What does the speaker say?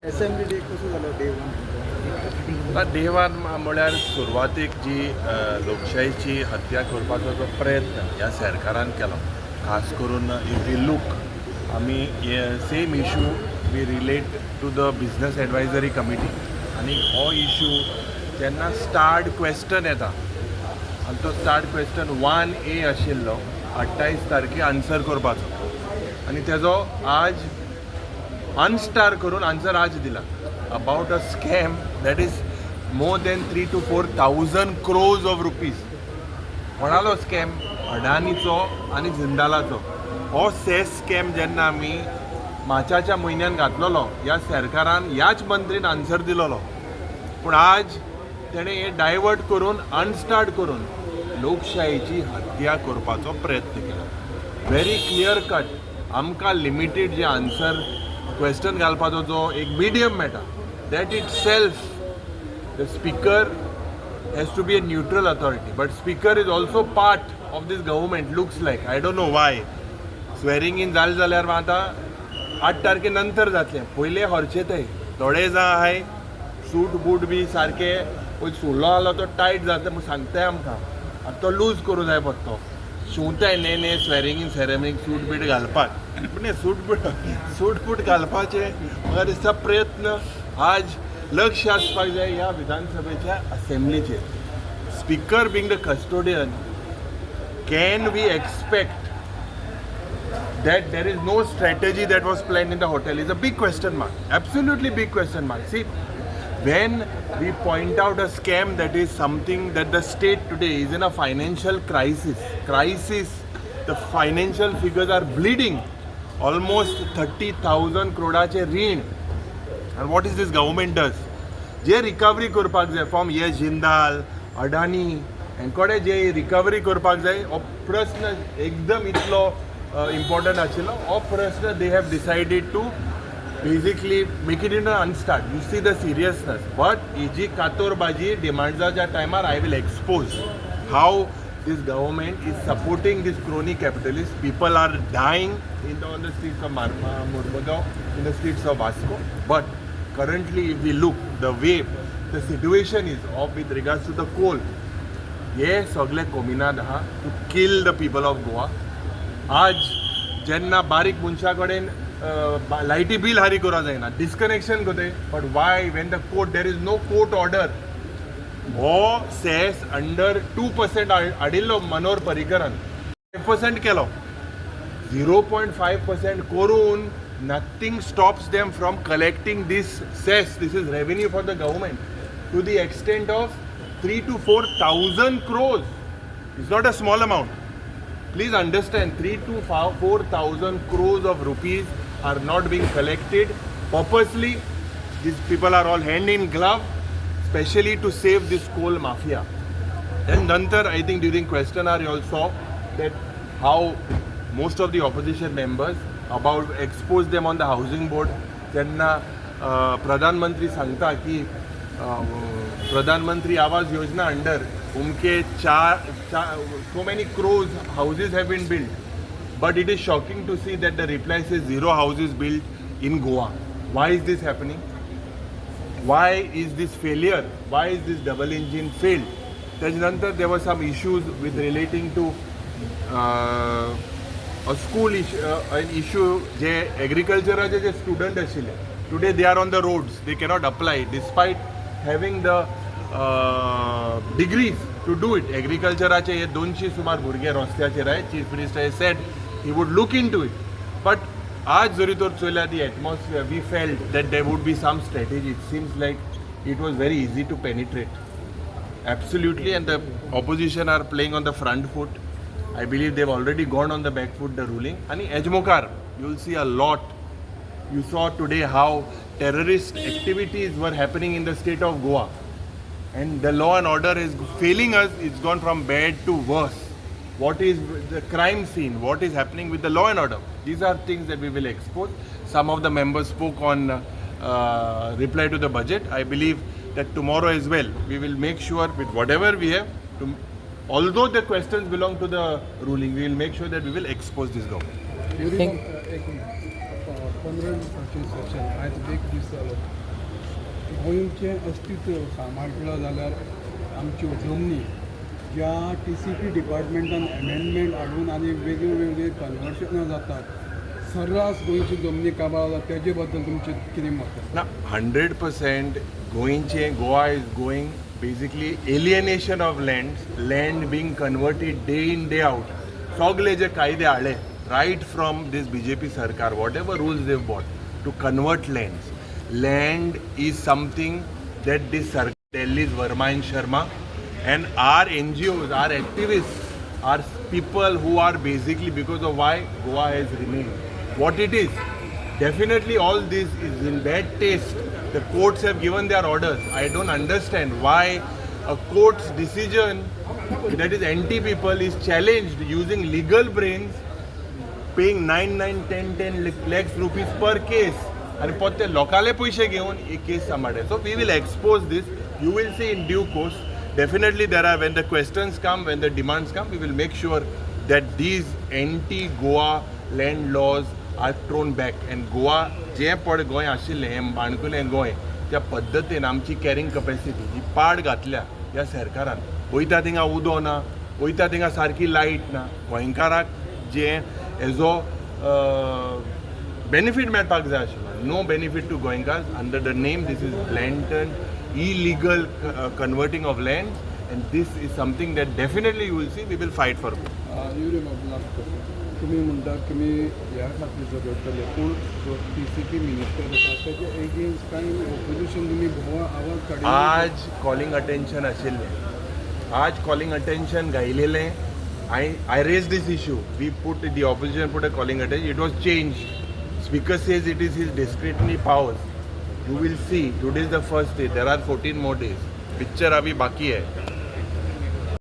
Assembly day कसो जालो day one? Day one म्हळ्यार सुरवातीक जी लोकशायेची हत्या करपाचो जो प्रयत्न ह्या सरकारान केलो, खास करून इफ वी लूक आमी same issue we relate to the business advisory committee आनी हो इशू जेन्ना स्टार्ट क्वेश्चन येता आनी तो स्टार्ट क्वेश्चन 1A आशिल्लो 28 तारखेक आन्सर करपाचो आनी तेजो आज अनस्टार करून आन्सर आज दिला about a scam that is more than 3,000 to 4,000 crores of rupees. कोणालो स्कॅम? अडानीचो आनी जिंदालाचो. हो सेस स्कॅम जेन्ना आमी मार्चाच्या म्हयन्यान घातलेलो ह्या सरकारान ह्याच मंत्रीन आन्सर दिलोलो, पूण आज तेणें हें डायवर्ट करून अनस्टार्ट करून लोकशायेची हत्या करपाचो प्रयत्न केलो. व्हेरी क्लियर कट आमकां लिमिटेड जे आन्सर क्वेश्चन घालपाचो जो एक मिडियम मेळटा that itself the speaker has to be a neutral authority, but speaker is also part of this government looks like. I don't know why. Swearing in जालें जाल्यार आतां 8 तारखे नंतर जातलें, पयले हरचे थंय थोडे जाण आहाय सूट बूट बी सारके पळय सोडलो आलो तो टायट जाता म्हूण सांगताय आमकां. आतां तो लूज करूं जाय पडटो. शिंवताय न्ही स्वेरींग इन सेरेमीक सूट बीट घालपाक, पूण हे सूट बूट घालपाचे म्हाका दिसता प्रयत्न आज लक्ष आसपाक जाय ह्या विधानसभेच्या असेंब्लीचेर. Speaker being the custodian, can we expect that there is no strategy that was planned in the hotel is a big question mark. Absolutely big question mark. See, when we point out a scam that is something that the state today is in a financial crisis, the financial figures are bleeding. Almost 30,000 crores ऋण. And what is this government does? J recovery करपाक जाय from ये जिंदाल, अडानी हेंकोडे जे recovery करपाक जाय हो प्रश्न एकदम इतलो important आशिल्लो. हो प्रश्न they have decided to basically make it in an unstart. You see the seriousness. But ही जी कातोरबाजी डिमांड्साच्या टायमार I will expose how this government is supporting this crony capitalist. People are dying on the streets of Mormugao, in the streets of Vasco. But currently if we look the way the situation is of with regards to the coal, हे सगळे कोमिनाद आहा to kill the people of Goa. आज जेन्ना बारीक मनशा कडेन लायटी बील हारी करूं जायना, डिस्कनेक्शन कोते, but why when the court there is no court order हो सेस अंडर 2% हाडिल्लो मनोहर पर्रीकरान 5% केलो. 0.5% करून nothing stops them from collecting this cess. This is revenue for the government to the extent of 3,000 to 4,000 crores. It's not a small amount. Please understand, 3,000 to 4,000 crores of rupees are not being collected purposely. These people are all hand in glove, especially to save this coal mafia. Then Nantar, I think during question hour you all saw that how most of the opposition members about expose them on the housing board. Then Pradhan Mantri सांगता की प्रधानमंत्री Awas Yojana under उनके so many crores houses have been built, but it is shocking to see that the reply says 0 houses built in Goa. Why is this happening? Why is this failure? Why is this double engine failed? त्याच्यानंतर there were some issues with relating to a school issue, an issue J agriculture J student आशिल्ले today they are on the roads, they cannot apply despite having the degrees to do it. Agriculture हे 200 सुमार भुरगे रस्त्याचेर आहे. Chief minister said he would look into it. But आज जरी तर चोयल्या the atmosphere, we felt that there would be some strategy. It seems like it was very easy to penetrate. Absolutely, and the opposition are playing on the front foot. I believe they've already gone on the back foot, the ruling. And Ejmokar, you'll see a lot. You saw today how terrorist activities were happening in the state of Goa. And the law and order is failing us. It's gone from bad to worse. What is the crime scene? What is happening with the law and order? These are things that we will expose. Some of the members spoke on reply to the budget. I believe that tomorrow as well, we will make sure with whatever we have, although the questions belong to the ruling, we will make sure that we will expose this government. During 15 section, I had to make this गोंयचें अस्तित्व सांबाळटलो जाल्यार आमच्यो जमनी ज्या TCP डिपार्टमेंटान amendment हाडून आनी वेगळे वेगळे कन्वर्शनां जातात सर्रास गोंयची जमनी काबार जाता तेजे बद्दल तुमचें कितें मत आसा? ना 100% Goa is going basically alienation of land being converted day in day out. सगळे जे कायदे हाडले right from this BJP Sarkar, whatever rules they've brought to convert lands. Land is something that this Sarkar, Delhi's Verma and Sharma and our NGOs, our activists, are people who are basically because of why Goa has remained what it is. Definitely all this is in bad taste. The courts have given their orders. I don't understand why a court's decision that is anti-people is challenged using legal brains, paying 10 lakhs rupees per case. And potte lokale paise घेऊन एक case सांभाळले. So we will expose this. You will see in due course. Definitely there are, when the questions come, when the demands come, we will make sure that these anti-Goa land laws are thrown back. And Goa, J per Goa आशिल्लें हें माणकुलें गोंय, त्या पद्दतीन आमची carrying capacity जी पाड घातल्या ह्या सरकारान, वयता थिंगा उदो ना, वयता थिंगा सारकी लायट ना, गोंयकाराक जे हेजो बेनिफीट मेळपाक जाय आशिल्लो, नो बेनिफीट टू गोंयकार्स. Under the name this is blatant illegal converting of land, and this is something that definitely you will see. We will fight for it. Yuri Babu last question. तुम्ही म्हणटात तुमी ह्या खातीर झगडटले पूण TCP minister आसा तेजे against कांय opposition तुमी गोवा आवाज काडले. आज कॉलिंग अटेंशन आशिल्लें, आज कॉलिंग अटेंशन गायलेलें. I raised this issue. We put the opposition put a calling attention. It was changed. Speaker says it is his discretionary powers. You will see. Today is the first day. There are 14 more days. Picture अभी बाकी है.